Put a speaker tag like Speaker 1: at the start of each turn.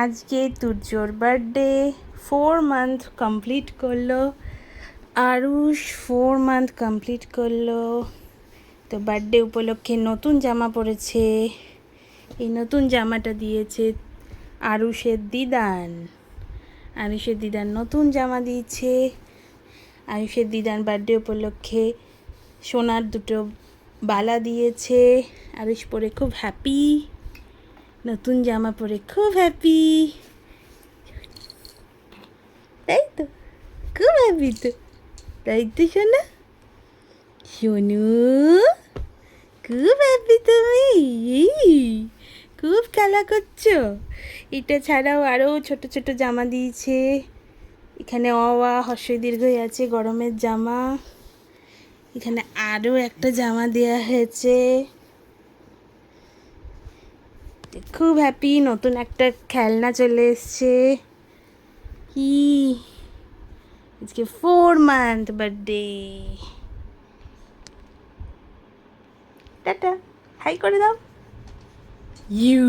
Speaker 1: আজকে তুর্যর birthday. 4 month complete করলো। Aarush 4 month complete করলো। তো বার্থডে উপলক্ষে নতুন জামা পরেছে। এই নতুন জামাটা দিয়েছে আরুষের দিদান। আরুষের দিদান নতুন জামা দিয়েছে। আরুষের দিদান বার্থডে উপলক্ষে সোনার দুটো বালা দিয়েছে। আরুষ পরে খুব হ্যাপি। নতুন জামা পরে খুব হ্যাপি, তাই তো? খুব হ্যাপি তো, তাই তো সোনা? সোনু খুব হ্যাপি তুমি, খুব খেলা করছো। এটা ছাড়াও আরও ছোট ছোট জামা দিয়েছে। এখানে অওয়া হর্ষই দীর্ঘই আছে, গরমের জামা। এখানে আরও একটা জামা দেওয়া হয়েছে। খুব হ্যাপি। নতুন একটা খেলনা চলে এসছে। কি আজকে 4 মান্থ বার্থডে। টাটা, হাই করে দাও। ইউ